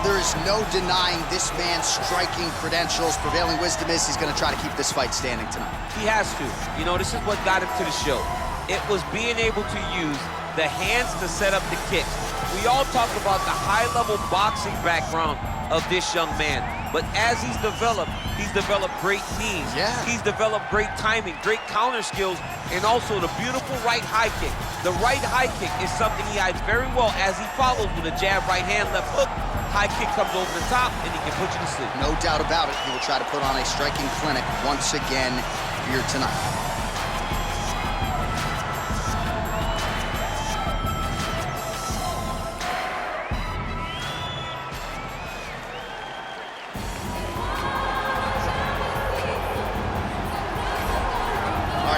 Well, there is no denying this man's striking credentials. Prevailing wisdom is he's going to try to keep this fight standing tonight. He has to. You know, this is what got him to the show. It was being able to use the hands to set up the kicks. We all talk about the high-level boxing background of this young man, but as he's developed great knees. Yeah. He's developed great timing, great counter skills, and also the beautiful right high kick. The right high kick is something he hides very well as he follows with a jab, right hand, left hook. High kick comes over the top, and he can put you to sleep. No doubt about it. He will try to put on a striking clinic once again here tonight.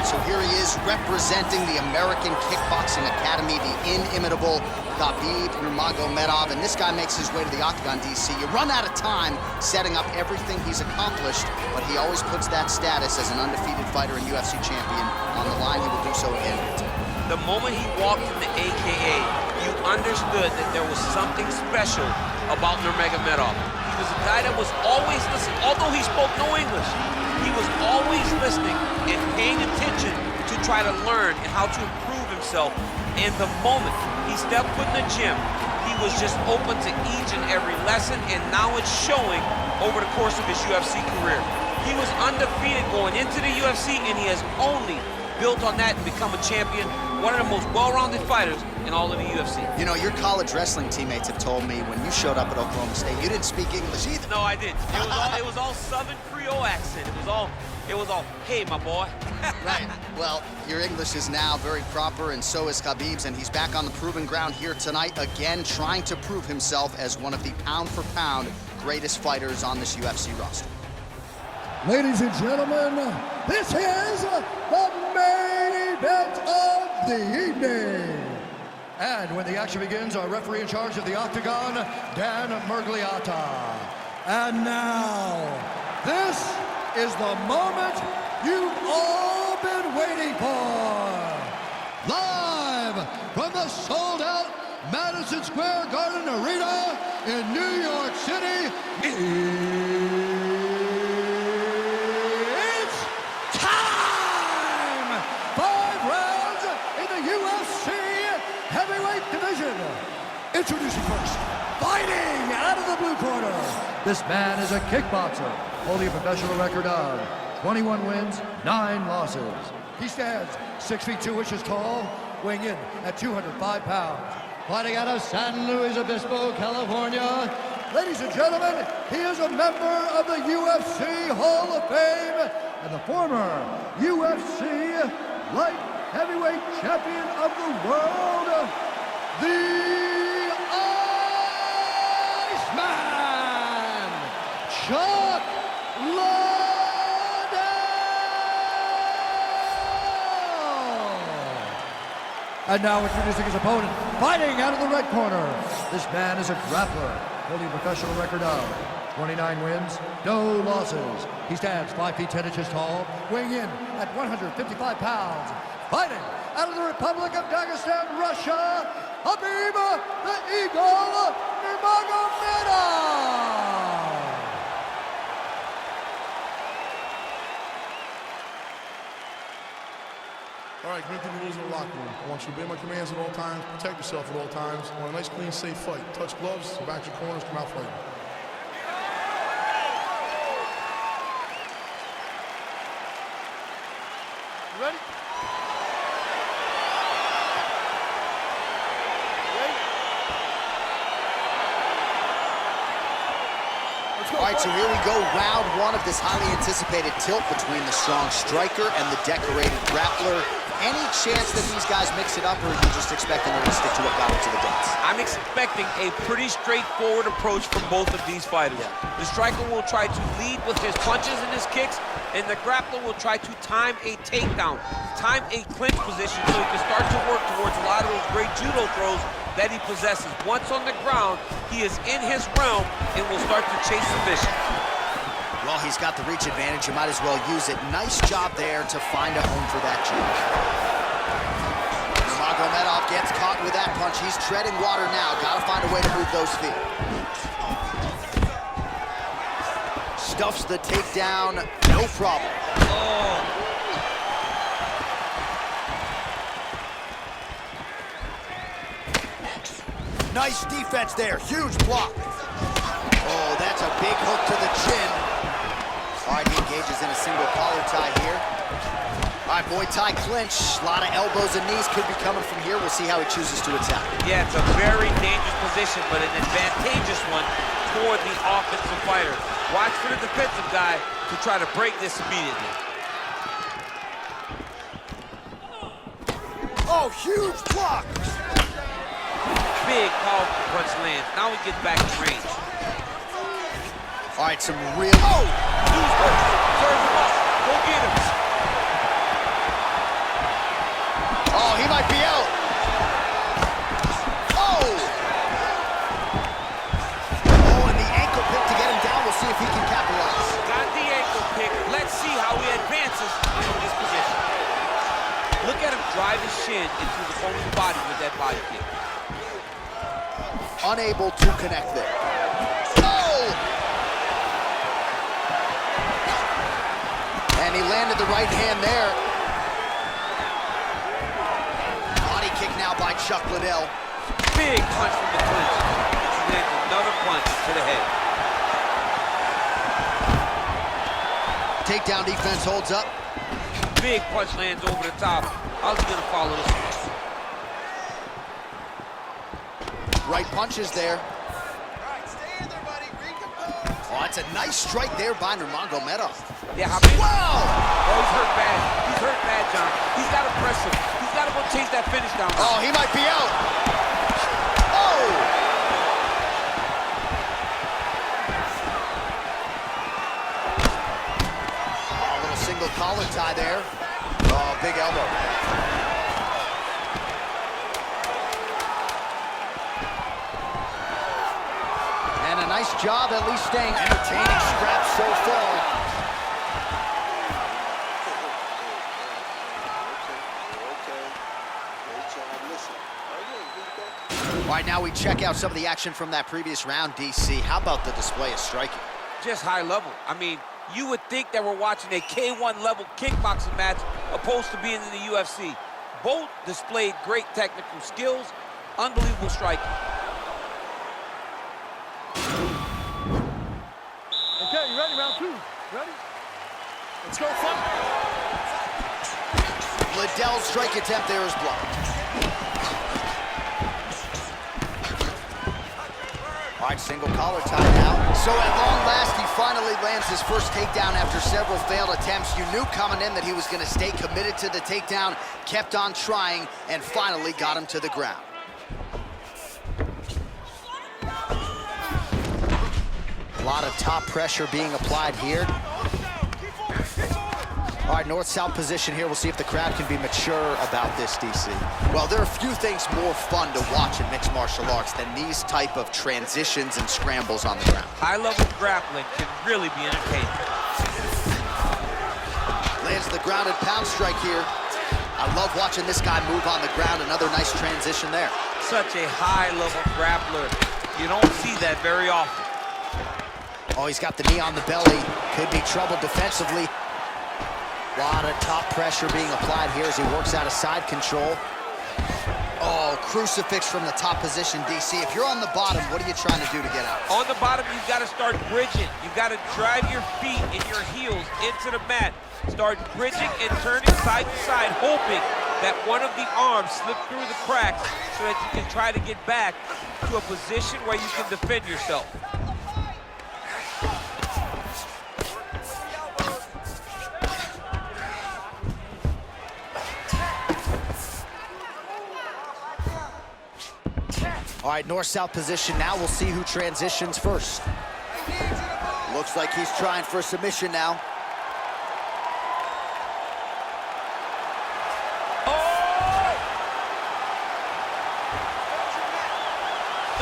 So here he is representing the American Kickboxing Academy, the inimitable Khabib Nurmagomedov, and this guy makes his way to the octagon, DC. You run out of time setting up everything he's accomplished, but he always puts that status as an undefeated fighter and UFC champion on the line. He will do so again here tonight. The moment he walked in the AKA, you understood that there was something special about Nurmagomedov. He was a guy that was always listening, although he spoke no English. He was always listening and paying attention to try to learn and how to improve himself. And the moment he stepped foot in the gym, he was just open to each and every lesson, and now it's showing over the course of his UFC career. He was undefeated going into the UFC, and he has only built on that and become a champion, one of the most well-rounded fighters in all of the UFC. You know, your college wrestling teammates have told me when you showed up at Oklahoma State, you didn't speak English either. No, I didn't. It was all Southern Creole accent. It was all, hey, my boy. Right. Well, your English is now very proper, and so is Khabib's, and he's back on the proving ground here tonight, again trying to prove himself as one of the pound-for-pound greatest fighters on this UFC roster. Ladies and gentlemen, this is the main event of the evening. And when the action begins, our referee in charge of the octagon, Dan Murgliata. And now, this is the moment you've all been waiting for. Live from the sold-out Madison Square Garden Arena in New York City, it's time! 5 rounds in the UFC heavyweight division. Introducing first, fighting out of the blue corner. This man is a kickboxer, holding a professional record of 21 wins, 9 losses. He stands 6 feet 2 inches tall, weighing in at 205 pounds. Fighting out of San Luis Obispo, California. Ladies and gentlemen, he is a member of the UFC Hall of Fame and the former UFC Light Heavyweight Champion of the world, the Iceman, Chuck Liddell. And now introducing his opponent, fighting out of the red corner. This man is a grappler, holding a professional record of 29 wins, no losses. He stands 5 feet 10 inches tall, weighing in at 155 pounds. Fighting out of the Republic of Dagestan, Russia, Khabib the Eagle Nurmagomedov. All right, commit to the rules of the locker room. I want you to obey my commands at all times, protect yourself at all times. I want a nice, clean, safe fight. Touch gloves, back your corners, come out fighting. You ready? All right, so here we go, round 1 of this highly anticipated tilt between the strong striker and the decorated grappler. Any chance that these guys mix it up, or are you just expecting them to stick to what got them to the dance? I'm expecting a pretty straightforward approach from both of these fighters. Yeah. The striker will try to lead with his punches and his kicks, and the grappler will try to time a takedown, time a clinch position so he can start to work towards a lot of those great judo throws that he possesses. Once on the ground, he is in his realm and will start to chase submission. Well, he's got the reach advantage. You might as well use it. Nice job there to find a home for that jab. Nurmagomedov gets caught with that punch. He's treading water now. Got to find a way to move those feet. Stuffs the takedown, no problem. Oh. Nice defense there, huge block. Oh, that's a big hook to the chin. All right, he engages in a single collar tie here. All right, Muay Thai clinch. A lot of elbows and knees could be coming from here. We'll see how he chooses to attack. Yeah, it's a very dangerous position, but an advantageous one toward the offensive fighter. Watch for the defensive guy to try to break this immediately. Oh, huge block. Big, powerful punch lands. Now he gets back in range. All right, some real... Oh! Use first. Serve him up. Go get him. Oh, he might be out. Oh! Oh, and the ankle pick to get him down. We'll see if he can capitalize. Got the ankle pick. Let's see how he advances from this position. Look at him drive his shin into the opponent's body with that body kick. Unable to connect there. Oh! And he landed the right hand there. Body kick now by Chuck Liddell. Big punch from the clinch. He lands another punch to the head. Takedown defense holds up. Big punch lands over the top. How's he gonna follow this one? Right punches there. Oh, that's a nice strike there by Nurmagomedov. Yeah, how many? Wow! Oh, he's hurt bad. He's hurt bad, John. He's got to press him. He's got to go chase that finish down. Oh, he might be out. Oh! Oh, a little single collar tie there. Oh, big elbow. And a nice job at least staying entertaining scraps so far. All right, now we check out some of the action from that previous round, DC. How about the display of striking? Just high level. I mean, you would think that we're watching a K1 level kickboxing match opposed to being in the UFC. Both displayed great technical skills, unbelievable striking. Okay, you ready? Round two. Ready? Let's go, fight. Liddell's strike attempt there is blocked. All right, single collar tie now. So at long last, he finally lands his first takedown after several failed attempts. You knew coming in that he was going to stay committed to the takedown, kept on trying, and finally got him to the ground. A lot of top pressure being applied here. All right, north-south position here. We'll see if the crowd can be mature about this, DC. Well, there are a few things more fun to watch in mixed martial arts than these type of transitions and scrambles on the ground. High-level grappling can really be entertaining. Lands the grounded pound strike here. I love watching this guy move on the ground. Another nice transition there. Such a high-level grappler. You don't see that very often. Oh, he's got the knee on the belly. Could be trouble defensively. A lot of top pressure being applied here as he works out of side control. Oh, crucifix from the top position, DC. If you're on the bottom, what are you trying to do to get out? On the bottom, you've got to start bridging. You've got to drive your feet and your heels into the mat. Start bridging and turning side to side, hoping that one of the arms slip through the cracks so that you can try to get back to a position where you can defend yourself. All right, north-south position now. We'll see who transitions first. Looks like he's trying for a submission now. Oh!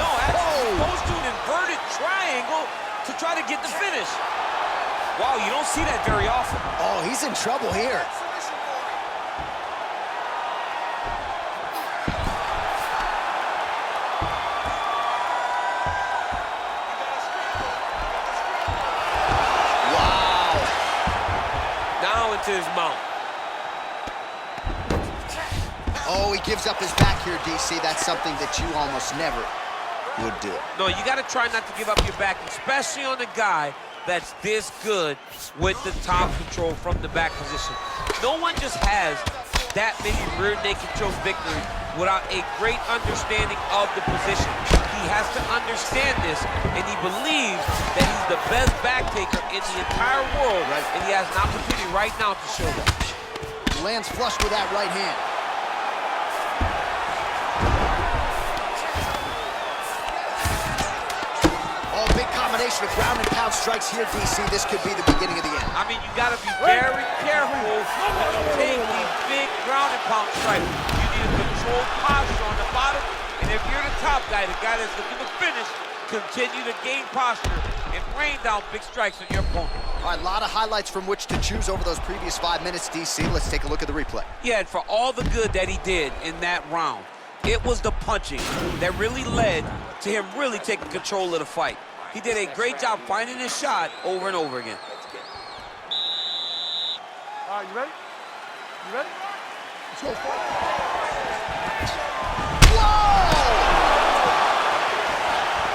No, actually goes to an inverted triangle to try to get the finish. Wow, you don't see that very often. Oh, he's in trouble here. into his mount. Oh, he gives up his back here, DC. That's something that you almost never would do. No, you got to try not to give up your back, especially on a guy that's this good with the top control from the back position. No one just has that many rear naked choke victories without a great understanding of the position. He has to understand this, and he believes that he's the best back taker in the entire world, and he has an opportunity right now to show that. Lands flush with that right hand. Oh, big combination of ground and pound strikes here, DC. This could be the beginning of the end. I mean, you got to be very careful when you take these big ground and pound strikes. You need a controlled posture on the bottom, and if you're the top guy, the guy that's looking to finish, continue to gain posture and rain down big strikes on your opponent. All right, a lot of highlights from which to choose over those previous 5 minutes, DC. Let's take a look at the replay. Yeah, and for all the good that he did in that round, it was the punching that really led to him really taking control of the fight. He did a great job finding his shot over and over again. All right, you ready? You ready? Let's go. Whoa!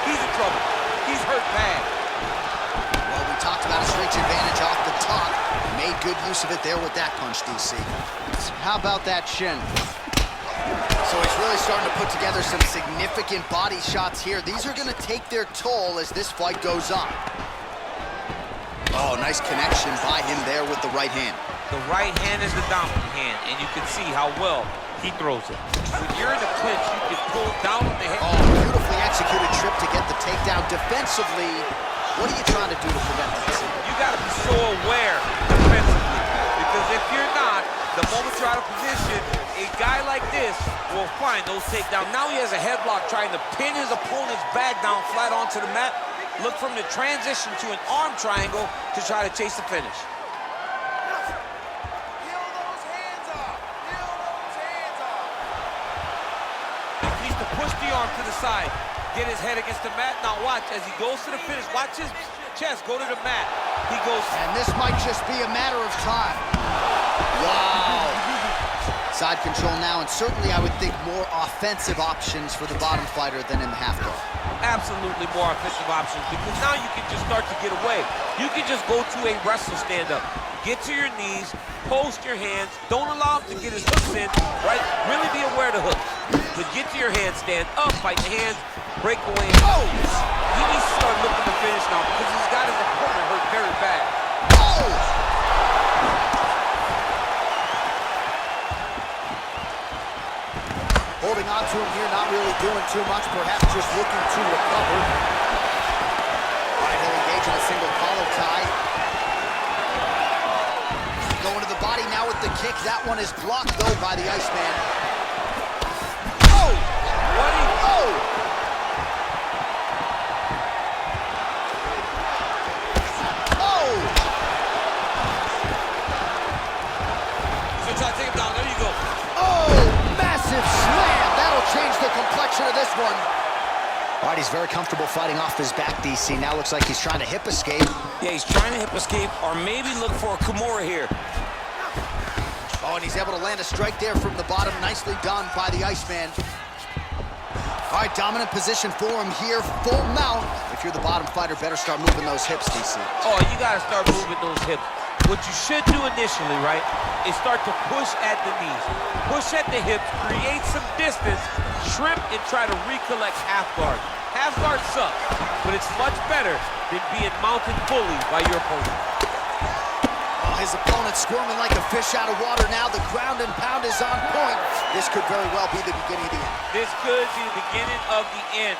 He's in trouble. He's hurt bad. Well, we talked about his reach advantage off the top. Made good use of it there with that punch, DC. How about that shin? So he's really starting to put together some significant body shots here. These are going to take their toll as this fight goes on. Oh, nice connection by him there with the right hand. The right hand is the dominant hand, and you can see how well he throws it. When you're in the clinch, you can pull down on the head. Oh, beautifully executed trip to get the takedown. Defensively, what are you trying to do to prevent this? You got to be so aware defensively, because if you're not, the moment you're out of position, a guy like this will find those takedowns. Now he has a headlock trying to pin his opponent's back down flat onto the mat. Look from the transition to an arm triangle to try to chase the finish. He needs to push the arm to the side, get his head against the mat. Now watch, as he goes to the finish, watch his chest go to the mat. He goes... And this might just be a matter of time. Wow. Side control now, and certainly I would think more offensive options for the bottom fighter than in the half guard. Absolutely more offensive options, because now you can just start to get away. You can just go to a wrestle stand-up. Get to your knees, post your hands, don't allow him to get his hooks in, right? Really be aware of the hooks. But get to your hands, stand up, fight the hands, break away. Oh! He needs to start looking to finish now, because he's got his opponent hurt very bad. Oh! Holding on to him here, not really doing too much, perhaps just looking to recover. All right, he'll engage in a single collar tie. Going to the body now with the kick. That one is blocked, though, by the Iceman. Oh! Oh! Oh! So try to take him down. There you go. Oh! Massive slam! That'll change the complexion of this one. All right, he's very comfortable fighting off his back, DC. Now looks like he's trying to hip escape. Yeah, he's trying to hip escape or maybe look for a Kimura here. Oh, and he's able to land a strike there from the bottom. Nicely done by the Iceman. All right, dominant position for him here. Full mount. If you're the bottom fighter, better start moving those hips, DC. Oh, you got to start moving those hips. What you should do initially, right, is start to push at the knees. Push at the hips, create some distance, shrimp, and try to recollect half guard. Half guard sucks, but it's much better than being mounted fully by your opponent. Oh, his opponent squirming like a fish out of water now. The ground and pound is on point. This could very well be the beginning of the end. This could be the beginning of the end.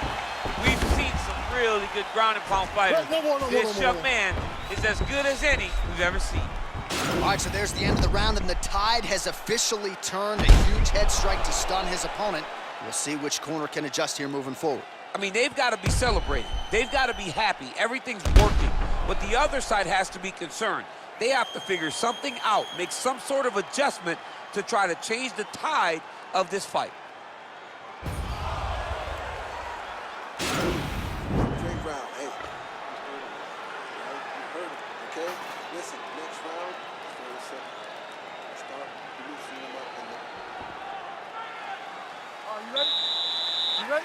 We've seen some really good ground and pound fighters. This young man is as good as any we've ever seen. All right, so there's the end of the round, and the tide has officially turned. A huge head strike to stun his opponent. We'll see which corner can adjust here moving forward. I mean, they've got to be celebrating. They've got to be happy. Everything's working. But the other side has to be concerned. They have to figure something out, make some sort of adjustment to try to change the tide of this fight. Drink round, hey. You heard it, okay? Listen, next round is very simple. Well,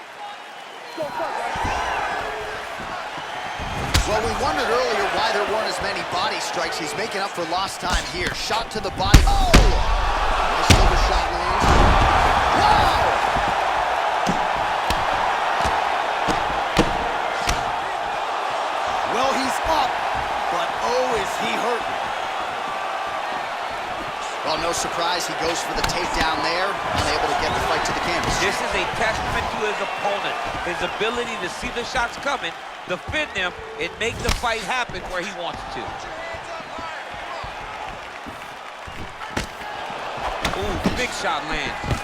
we wondered earlier why there weren't as many body strikes. He's making up for lost time here. Shot to the body. Oh! Nice shoulder shot lands. Wow! Well, he's up, but oh, is he hurt. Well, no surprise, he goes for the takedown there, unable to get the fight to the canvas. This is a testament to his opponent, his ability to see the shots coming, defend them, and make the fight happen where he wants it to. Ooh, big shot lands.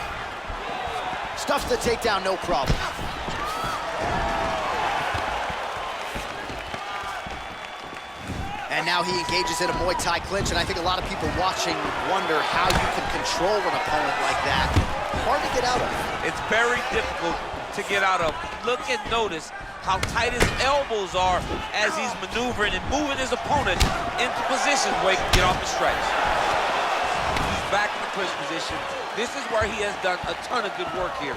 Stuffs the takedown, no problem. And now he engages in a Muay Thai clinch, and I think a lot of people watching wonder how you can control an opponent like that. Hard to get out of. It's very difficult to get out of. Look and notice how tight his elbows are as he's maneuvering and moving his opponent into positions where he can get off the stretch. He's back in the clinch position. This is where he has done a ton of good work here.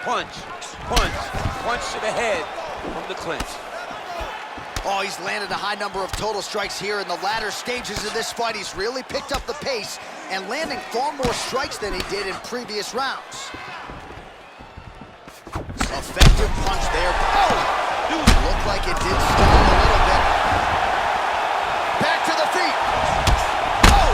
Punch, punch, punch to the head from the clinch. Oh, he's landed a high number of total strikes here in the latter stages of this fight. He's really picked up the pace and landing far more strikes than he did in previous rounds. Effective punch there. Oh! Dude, looked like it did stall a little bit. Back to the feet. Oh!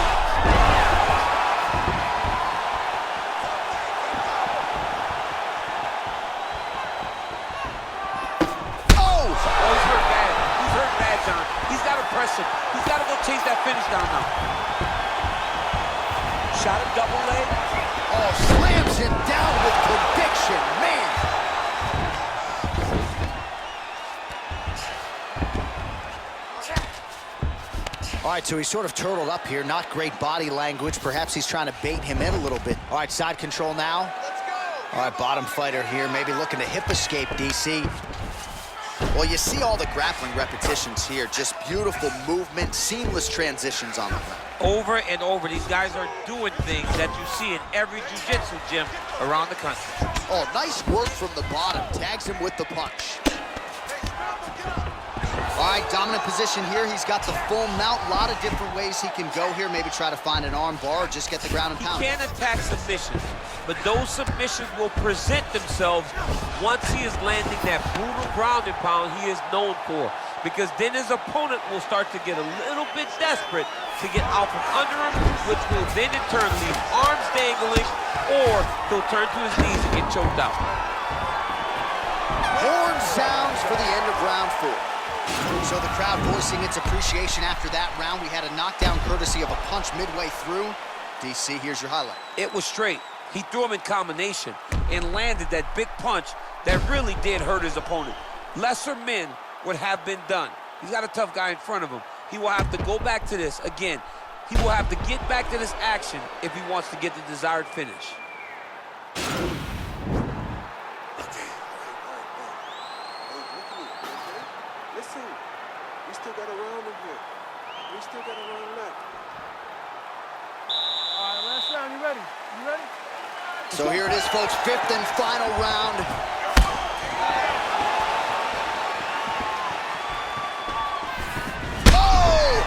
Oh! Oh, he's hurt bad. He's hurt bad, John. He's got to press him. He's got to go chase that finish down now. Shot a double leg. Oh, slams him down with conviction, man. All right, so he's sort of turtled up here. Not great body language. Perhaps he's trying to bait him in a little bit. All right, side control now. Let's go. All right, bottom fighter here, maybe looking to hip escape, DC. Well, you see all the grappling repetitions here. Just beautiful movement, seamless transitions on the ground. Over and over, these guys are doing things that you see in every jiu-jitsu gym around the country. Oh, nice work from the bottom. Tags him with the punch. All right, dominant position here. He's got the full mount. A lot of different ways he can go here. Maybe try to find an arm bar or just get the ground and pound. He can attack submissions, but those submissions will present themselves once he is landing that brutal ground and pound he is known for. Because then his opponent will start to get a little bit desperate to get out from under him, which will then in turn leave arms dangling, or he'll turn to his knees and get choked out. Horn sounds for the end of round 4. So the crowd voicing its appreciation after that round. We had a knockdown courtesy of a punch midway through. DC, here's your highlight. It was straight. He threw him in combination and landed that big punch that really did hurt his opponent. Lesser men would have been done. He's got a tough guy in front of him. He will have to go back to this again. He will have to get back to this action if he wants to get the desired finish. Listen, we still got a round in here. We still got a round left. All right, last round. You ready? You ready? So here it is, folks. 5th and final round. Oh!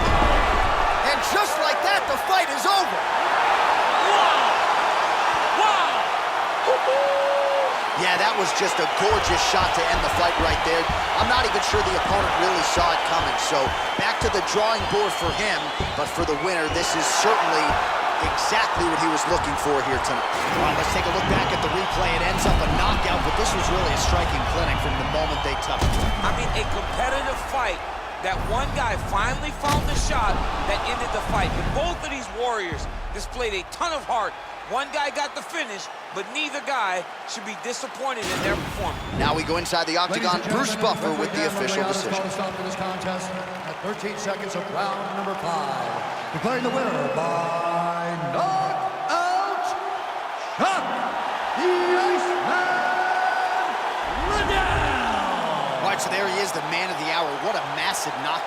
And just like that, the fight is over. Yeah, that was just a gorgeous shot to end the fight right there. I'm not even sure the opponent really saw it coming. So back to the drawing board for him. But for the winner, this is certainly exactly what he was looking for here tonight. All right, let's take a look back at the replay. It ends up a knockout, but this was really a striking clinic from the moment they touched it. I mean, a competitive fight that one guy finally found the shot that ended the fight. But both of these warriors displayed a ton of heart. One guy got the finish, but neither guy should be disappointed in their performance. Now we go inside the octagon. Bruce Buffer with the official decision. Stop for this contest at 13 seconds of round number 5. Declaring the winner by knockout, Chuck the Iceman Liddell. All right, so there he is, the man of the hour. What a massive knockout.